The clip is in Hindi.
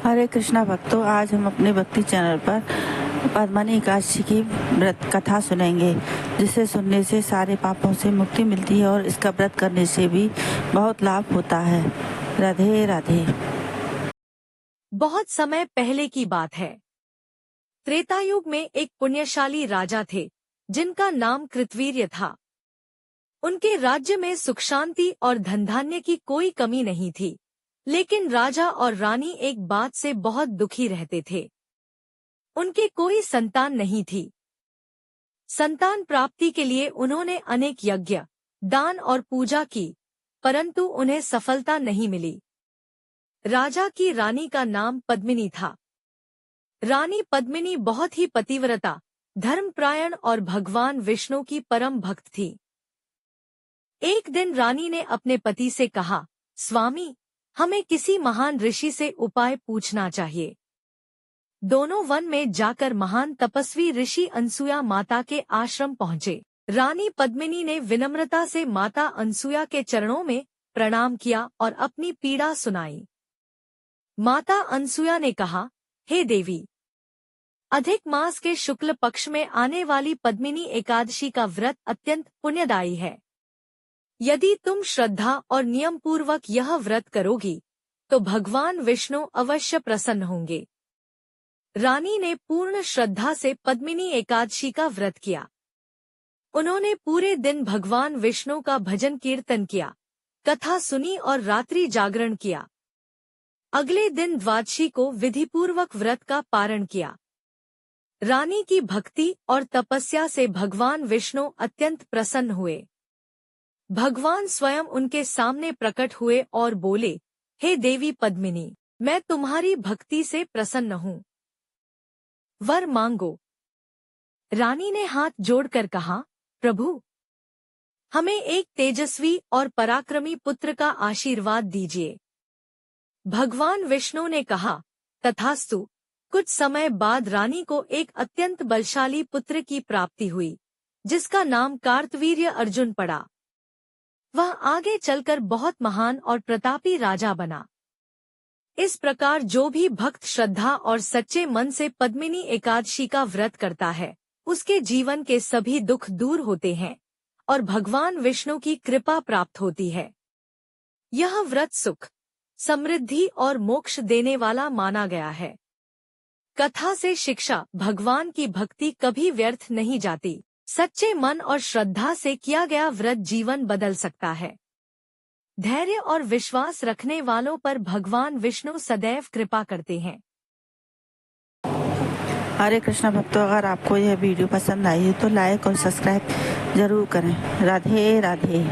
हरे कृष्णा भक्तों, आज हम अपने भक्ति चैनल पर पद्मिनी एकादशी की व्रत कथा सुनेंगे, जिसे सुनने से सारे पापों से मुक्ति मिलती है और इसका व्रत करने से भी बहुत लाभ होता है। राधे राधे। बहुत समय पहले की बात है। त्रेतायुग में एक पुण्यशाली राजा थे, जिनका नाम कृतवीर्य था। उनके राज्य में सुख शांति और धन धान्य की कोई कमी नहीं थी, लेकिन राजा और रानी एक बात से बहुत दुखी रहते थे। उनके कोई संतान नहीं थी। संतान प्राप्ति के लिए उन्होंने अनेक यज्ञ, दान और पूजा की, परंतु उन्हें सफलता नहीं मिली। राजा की रानी का नाम पद्मिनी था। रानी पद्मिनी बहुत ही पतिव्रता, धर्मपरायण और भगवान विष्णु की परम भक्त थी। एक दिन रानी ने अपने पति से कहा, स्वामी, हमें किसी महान ऋषि से उपाय पूछना चाहिए। दोनों वन में जाकर महान तपस्वी ऋषि अनसुया माता के आश्रम पहुंचे। रानी पद्मिनी ने विनम्रता से माता अनसुया के चरणों में प्रणाम किया और अपनी पीड़ा सुनाई। माता अनसुया ने कहा, हे देवी, अधिक मास के शुक्ल पक्ष में आने वाली पद्मिनी एकादशी का व्रत अत्यंत पुण्यदायी है। यदि तुम श्रद्धा और नियम पूर्वक यह व्रत करोगी, तो भगवान विष्णु अवश्य प्रसन्न होंगे। रानी ने पूर्ण श्रद्धा से पद्मिनी एकादशी का व्रत किया। उन्होंने पूरे दिन भगवान विष्णु का भजन कीर्तन किया, कथा सुनी और रात्रि जागरण किया। अगले दिन द्वादशी को विधिपूर्वक व्रत का पारण किया। रानी की भक्ति और तपस्या से भगवान विष्णु अत्यंत प्रसन्न हुए। भगवान स्वयं उनके सामने प्रकट हुए और बोले, हे देवी पद्मिनी, मैं तुम्हारी भक्ति से प्रसन्न हूँ, वर मांगो। रानी ने हाथ जोड़कर कहा, प्रभु, हमें एक तेजस्वी और पराक्रमी पुत्र का आशीर्वाद दीजिए। भगवान विष्णु ने कहा, तथास्तु। कुछ समय बाद रानी को एक अत्यंत बलशाली पुत्र की प्राप्ति हुई, जिसका नाम कार्तवीर्य अर्जुन पड़ा। वह आगे चलकर बहुत महान और प्रतापी राजा बना। इस प्रकार जो भी भक्त श्रद्धा और सच्चे मन से पद्मिनी एकादशी का व्रत करता है, उसके जीवन के सभी दुख दूर होते हैं और भगवान विष्णु की कृपा प्राप्त होती है। यह व्रत सुख, समृद्धि और मोक्ष देने वाला माना गया है। कथा से शिक्षा, भगवान की भक्ति कभी व्यर्थ नहीं जाती। सच्चे मन और श्रद्धा से किया गया व्रत जीवन बदल सकता है। धैर्य और विश्वास रखने वालों पर भगवान विष्णु सदैव कृपा करते हैं। हरे कृष्णा भक्तों, अगर आपको यह वीडियो पसंद आई हो तो लाइक और सब्सक्राइब जरूर करें। राधे राधे।